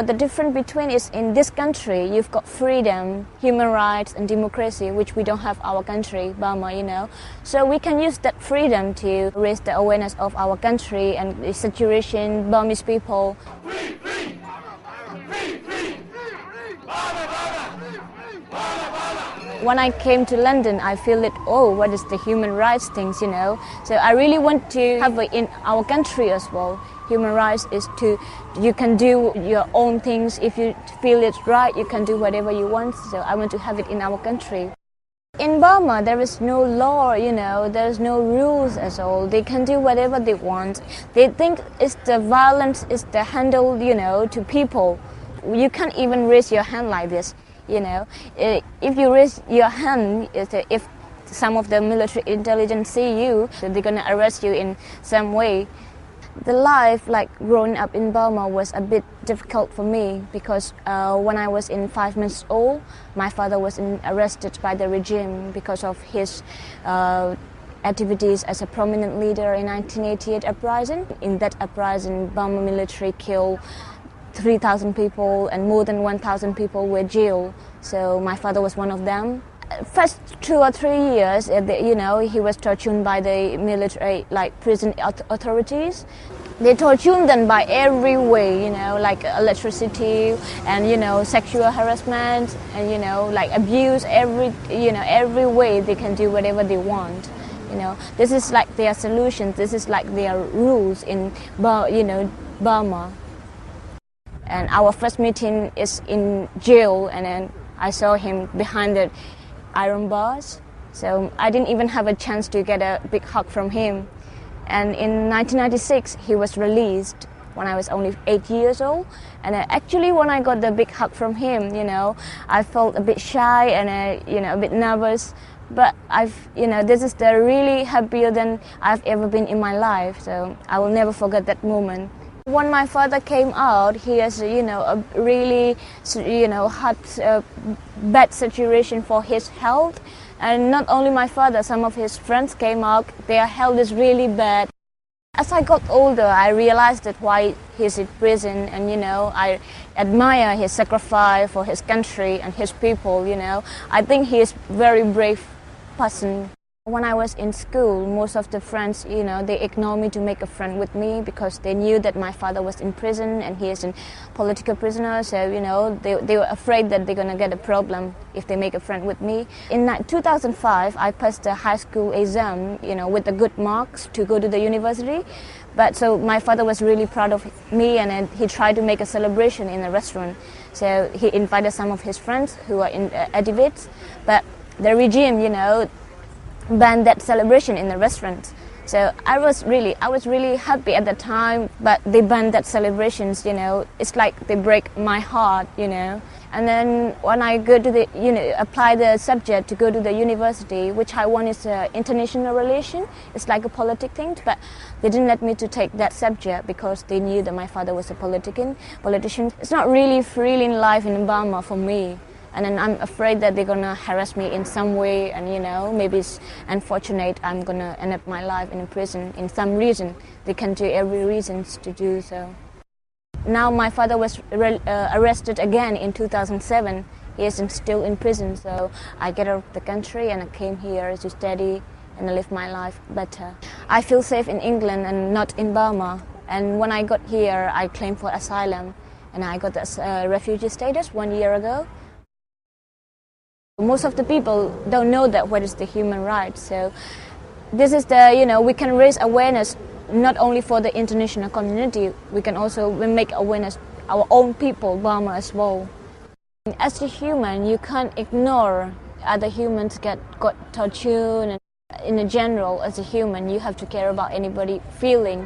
The difference between is in this country, you've got freedom, human rights and democracy, which we don't have our country, Burma. So we can use that freedom to raise the awareness of our country and the situation, Burmese people. Free, free! Free, free! When I came to London, I feel that, what is the human rights things, So I really want to have it in our country as well. Human rights is you can do your own things. If you feel it's right, you can do whatever you want. So I want to have it in our country. In Burma, there is no law, there's no rules at all. They can do whatever they want. They think it's the violence is the handle, to people. You can't even raise your hand like this, If you raise your hand, if some of the military intelligence see you, so they're gonna arrest you in some way. The life, growing up in Burma, was a bit difficult for me because when I was 5 months old, my father was arrested by the regime because of his activities as a prominent leader in 1988 uprising. In that uprising, Burma military killed 3,000 people and more than 1,000 people were jailed. So my father was one of them. First 2 or 3 years, he was tortured by the military, prison authorities. They tortured them by every way, like electricity and, sexual harassment and, abuse, every way they can do whatever they want. This is their solutions, this is their rules in, Burma. And our first meeting is in jail, and then I saw him behind the iron bars, so I didn't even have a chance to get a big hug from him. And in 1996, he was released when I was only 8 years old. And actually, when I got the big hug from him, I felt a bit shy and a bit nervous. But this is the really happier than I've ever been in my life. So I will never forget that moment. When my father came out, he has, a really, hard, bad situation for his health. And not only my father, some of his friends came out, their health is really bad. As I got older, I realized that why he's in prison, and, I admire his sacrifice for his country and his people, I think he is a very brave person. When I was in school, most of the friends, they ignored me to make a friend with me because they knew that my father was in prison and he is a political prisoner. So, they were afraid that they're going to get a problem if they make a friend with me. In 2005, I passed the high school exam, with the good marks to go to the university. But so my father was really proud of me, and he tried to make a celebration in a restaurant. So he invited some of his friends who are in activists. But the regime, banned that celebration in the restaurant. So I was really happy at the time, but they banned that celebrations, It's like they break my heart, And then when I go to apply the subject to go to the university, which I want is international relation, it's like a politics thing, but they didn't let me to take that subject because they knew that my father was a politician. It's not really thrilling life in Burma for me. And then I'm afraid that they're going to harass me in some way, and maybe it's unfortunate I'm going to end up my life in a prison in some reason. They can do every reason to do so. Now my father was arrested again in 2007. He is still in prison, so I get out of the country and I came here to study and live my life better. I feel safe in England and not in Burma. And when I got here, I claimed for asylum, and I got this refugee status 1 year ago. Most of the people don't know that what is the human rights. So this is we can raise awareness not only for the international community, we can also make awareness our own people, Burma as well. As a human, you can't ignore other humans got tortured. In general, as a human, you have to care about anybody feeling.